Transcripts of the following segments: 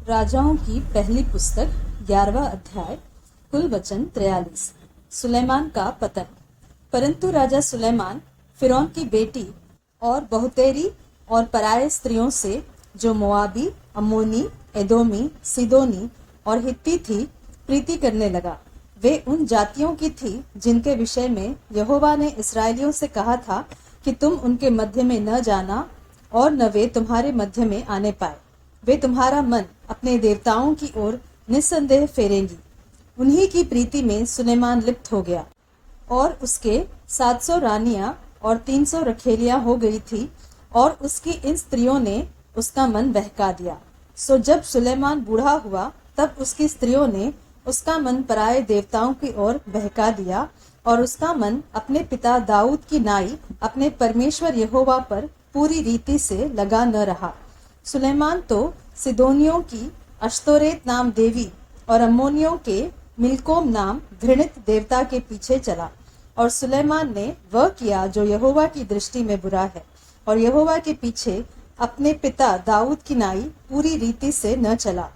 राजाओं की पहली पुस्तक 11वां अध्याय। कुल वचन 43। सुलेमान का पतन। परंतु राजा सुलेमान फिरौन की बेटी और बहुतेरी और पराये स्त्रियों से, जो मोआबी, अम्मोनी, एदोमी, सीदोनी और हित्ती थी, प्रीति करने लगा। वे उन जातियों की थी जिनके विषय में यहोवा ने इस्राएलियों से कहा था कि तुम उनके मध्य में न जाना और न वे तुम्हारे मध्य में आने पाए। वे तुम्हारा मन अपने देवताओं की ओर निस्संदेह फेरेंगी। उन्हीं की प्रीति में सुलेमान लिप्त हो गया और उसके 700 रानियां और 300 रखेलियां हो गई थी, और उसकी इन स्त्रियों ने उसका मन बहका दिया। सो जब सुलेमान बूढ़ा हुआ, तब उसकी स्त्रियों ने उसका मन पराये देवताओं की ओर बहका दिया, और उसका मन अपने पिता दाऊद की नाई अपने परमेश्वर यहोवा पर पूरी रीति से लगा न रहा। सुलेमान तो सिदोनियों की अश्तोरेत नाम देवी और अम्मोनियों के मिल्कोम नाम घृणित देवता के पीछे चला। और सुलेमान ने वह किया जो यहोवा की दृष्टि में बुरा है, और यहोवा के पीछे अपने पिता दाऊद की नाई पूरी रीति से न चला।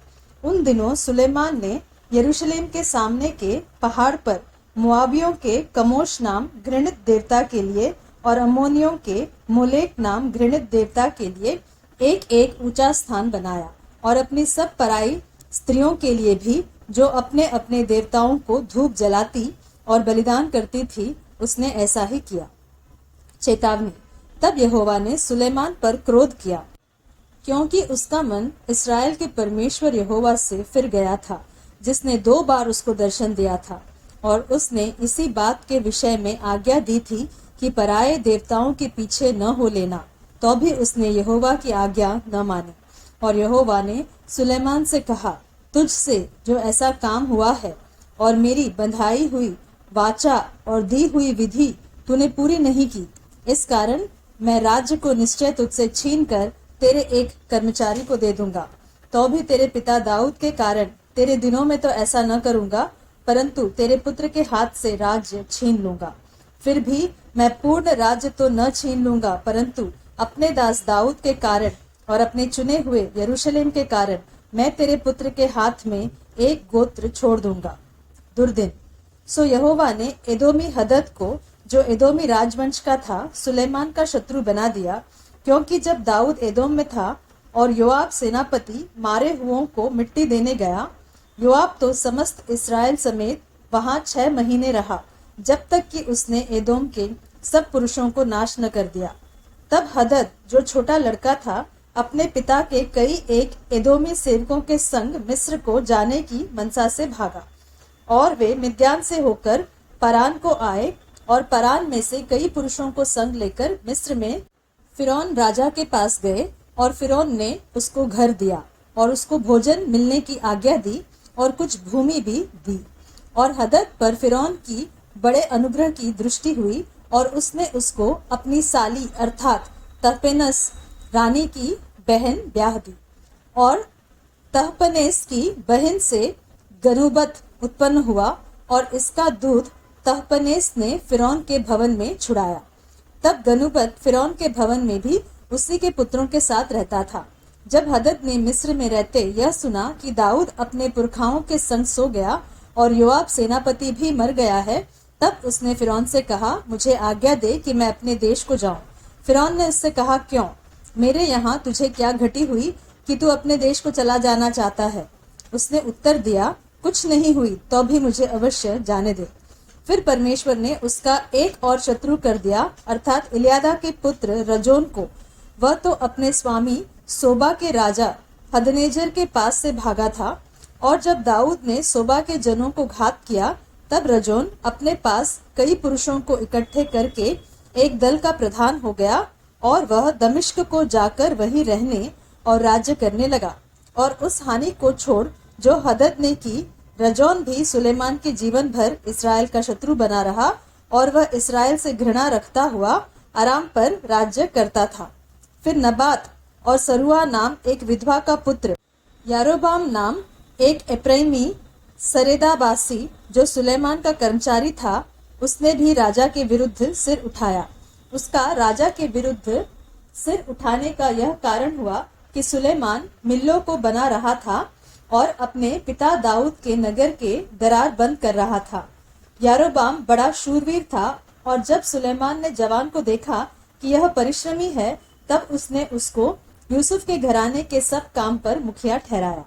उन दिनों सुलेमान ने यरूशलेम के सामने के पहाड़ पर मोआबियों के कमोश नाम घृणित देवता के लिए और अम्मोनियों के मोलेक नाम घृणित देवता के लिए एक एक ऊंचा स्थान बनाया, और अपनी सब पराई स्त्रियों के लिए भी, जो अपने अपने देवताओं को धूप जलाती और बलिदान करती थी, उसने ऐसा ही किया। चेतावनी। तब यहोवा ने सुलेमान पर क्रोध किया, क्योंकि उसका मन इस्राएल के परमेश्वर यहोवा से फिर गया था, जिसने 2 बार उसको दर्शन दिया था, और उसने इसी बात के विषय में आज्ञा दी थी कि पराये देवताओं के पीछे न हो लेना। तो भी उसने यहोवा की आज्ञा न मानी। और यहोवा ने सुलेमान से कहा, तुझसे जो ऐसा काम हुआ है और मेरी बंधाई हुई वाचा और दी हुई विधि तूने पूरी नहीं की, इस कारण मैं राज्य को निश्चय तुझसे छीन कर तेरे एक कर्मचारी को दे दूंगा। तो भी तेरे पिता दाऊद के कारण तेरे दिनों में तो ऐसा न करूंगा, परंतु तेरे पुत्र के हाथ से राज्य छीन लूंगा। फिर भी मैं पूर्ण राज्य तो न छीन लूंगा, परंतु अपने दास दाऊद के कारण और अपने चुने हुए यरूशलेम के कारण मैं तेरे पुत्र के हाथ में एक गोत्र छोड़ दूंगा। दुर्दिन। सो यहोवा ने एदोमी हदद को, जो एदोमी राजवंश का था, सुलेमान का शत्रु बना दिया, क्योंकि जब दाऊद एदोम में था और योआब सेनापति मारे हुओं को मिट्टी देने गया, योआब तो समस्त इस्राएल समेत वहां 6 महीने रहा, जब तक कि उसने एदोम के सब पुरुषों को नाश न कर दिया। तब हदद, जो छोटा लड़का था, अपने पिता के कई एक एदोमी सेवकों के संग मिस्र को जाने की मनसा से भागा, और वे मिद्यान से होकर परान को आए, और परान में से कई पुरुषों को संग लेकर मिस्र में फिरौन राजा के पास गए, और फिरौन ने उसको घर दिया और उसको भोजन मिलने की आज्ञा दी और कुछ भूमि भी दी। और हदद पर फिरौन की बड़े अनुग्रह की दृष्टि हुई, और उसने उसको अपनी साली अर्थात तहपेनस रानी की बहन ब्याह दी। और तहपनेस की बहन से गनुबत उत्पन्न हुआ, और इसका दूध तहपनेस ने फिरौन के भवन में छुड़ाया। तब गनुबत फिरौन के भवन में भी उसी के पुत्रों के साथ रहता था। जब हदद ने मिस्र में रहते यह सुना कि दाऊद अपने पुरखाओं के संग सो गया और योआब सेनापति भी मर गया है, तब उसने फिरौन से कहा, मुझे आज्ञा दे कि मैं अपने देश को जाऊं। फिरौन ने उससे कहा, क्यों? मेरे यहाँ तुझे क्या घटी हुई कि तू अपने देश को चला जाना चाहता है? उसने उत्तर दिया, कुछ नहीं हुई, तो भी मुझे अवश्य जाने दे। फिर परमेश्वर ने उसका एक और शत्रु कर दिया, अर्थात इलियादा के पुत्र रजोन को। वह तो अपने स्वामी सोबा के राजा हदनेजर के पास से भागा था, और जब दाऊद ने सोबा के जनों को घात किया, तब रजोन अपने पास कई पुरुषों को इकट्ठे करके एक दल का प्रधान हो गया, और वह दमिश्क को जाकर वहीं रहने और राज्य करने लगा। और उस हानि को छोड़ जो हदद ने की, रजोन भी सुलेमान के जीवन भर इसराइल का शत्रु बना रहा, और वह इसराइल से घृणा रखता हुआ अराम पर राज्य करता था। फिर नबात और सरुआ नाम एक विधवा का पुत्र, यारोबाम नाम एक एप्रैमी सरेदाबासी, जो सुलेमान का कर्मचारी था, उसने भी राजा के विरुद्ध सिर उठाया। उसका राजा के विरुद्ध सिर उठाने का यह कारण हुआ कि सुलेमान मिल्लो को बना रहा था, और अपने पिता दाऊद के नगर के दरार बंद कर रहा था। यारोबाम बड़ा शूरवीर था और जब सुलेमान ने जवान को देखा कि यह परिश्रमी है, तब उसने उसको यूसुफ के घराने के सब काम पर मुखिया ठहराया।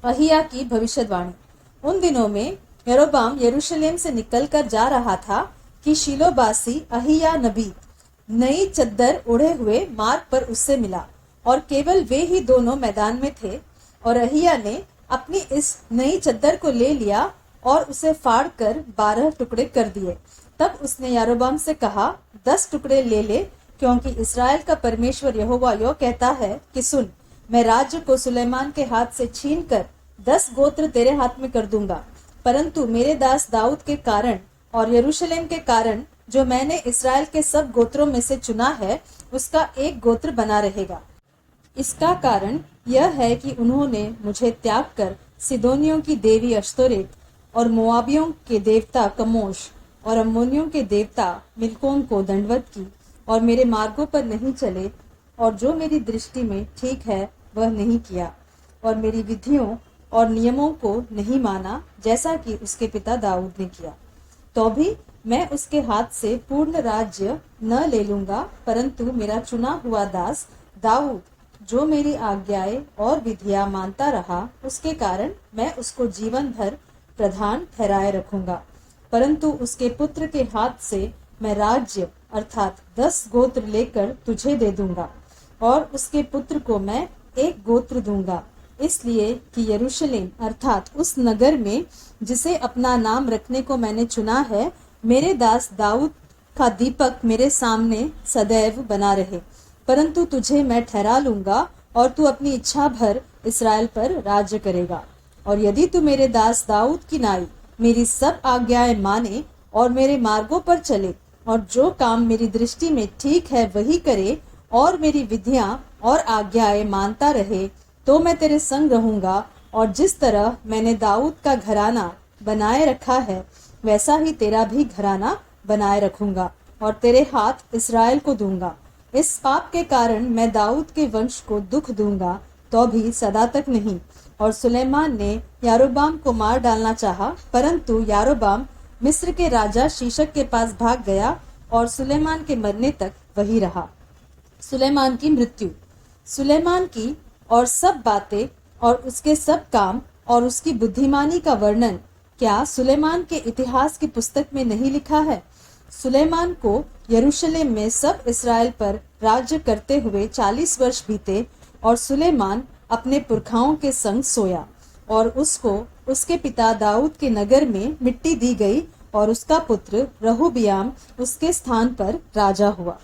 अहिया की भविष्यवाणी। उन दिनों में यारोबाम यरूशलेम से निकलकर जा रहा था कि शीलोबासी अहिया नबी नई चद्दर ओढ़े हुए मार्ग पर उससे मिला, और केवल वे ही दोनों मैदान में थे। और अहिया ने अपनी इस नई चद्दर को ले लिया और उसे फाड़ कर 12 टुकड़े कर दिए। तब उसने यारोबाम से कहा, 10 टुकड़े ले ले, क्योंकि इस्राएल का परमेश्वर यहोवा यो कहता है कि सुन, मैं राज्य को सुलेमान के हाथ से छीन कर 10 गोत्र तेरे हाथ में कर दूंगा, परंतु मेरे दास दाऊद के कारण और यरूशलेम के कारण जो मैंने इसराइल के सब गोत्रों में से चुना है, उसका एक गोत्र बना रहेगा। इसका कारण यह है कि उन्होंने मुझे त्याग कर सिदोनियों की देवी अश्तोरेत और मोआबियों के देवता कमोश और अम्मोनियों के देवता मिल्कोम को दंडवत की और मेरे मार्गों पर नहीं चले, और जो मेरी दृष्टि में ठीक है वह नहीं किया, और मेरी विधियों और नियमों को नहीं माना, जैसा कि उसके पिता दाऊद ने किया। तो भी मैं उसके हाथ से पूर्ण राज्य न ले लूंगा, परंतु मेरा चुना हुआ दास दाऊद जो मेरी आज्ञाएं और विधियां मानता रहा, उसके कारण मैं उसको जीवन भर प्रधान ठहराए रखूंगा। परंतु उसके पुत्र के हाथ से मैं राज्य अर्थात 10 गोत्र लेकर तुझे दे दूंगा, और उसके पुत्र को मैं एक गोत्र दूंगा, इसलिए कि यरूशलेम अर्थात उस नगर में जिसे अपना नाम रखने को मैंने चुना है, मेरे दास दाऊद का दीपक मेरे सामने सदैव बना रहे। परंतु तुझे मैं ठहरा लूंगा और तू अपनी इच्छा भर इसराइल पर राज्य करेगा। और यदि तू मेरे दास दाऊद की नाई मेरी सब आज्ञाएं माने और मेरे मार्गों पर चले, और जो काम मेरी दृष्टि में ठीक है वही करे, और मेरी विधियां और आज्ञाएं मानता रहे, तो मैं तेरे संग रहूंगा, और जिस तरह मैंने दाऊद का घराना बनाए रखा है, वैसा ही तेरा भी घराना बनाए रखूंगा, और तेरे हाथ इसराइल को दूंगा। इस पाप के कारण मैं दाऊद के वंश को दुख दूंगा, तो भी सदा तक नहीं। और सुलेमान ने यारोबाम को मार डालना चाहा, परंतु यारोबाम मिस्र के राजा शीशक के पास भाग गया और सुलेमान के मरने तक वही रहा। सुलेमान की मृत्यु। सुलेमान की और सब बातें और उसके सब काम और उसकी बुद्धिमानी का वर्णन क्या सुलेमान के इतिहास की पुस्तक में नहीं लिखा है? सुलेमान को यरूशलेम में सब इसराइल पर राज्य करते हुए 40 वर्ष बीते, और सुलेमान अपने पुरखाओं के संग सोया, और उसको उसके पिता दाऊद के नगर में मिट्टी दी गई, और उसका पुत्र रहोबियाम उसके स्थान पर राजा हुआ।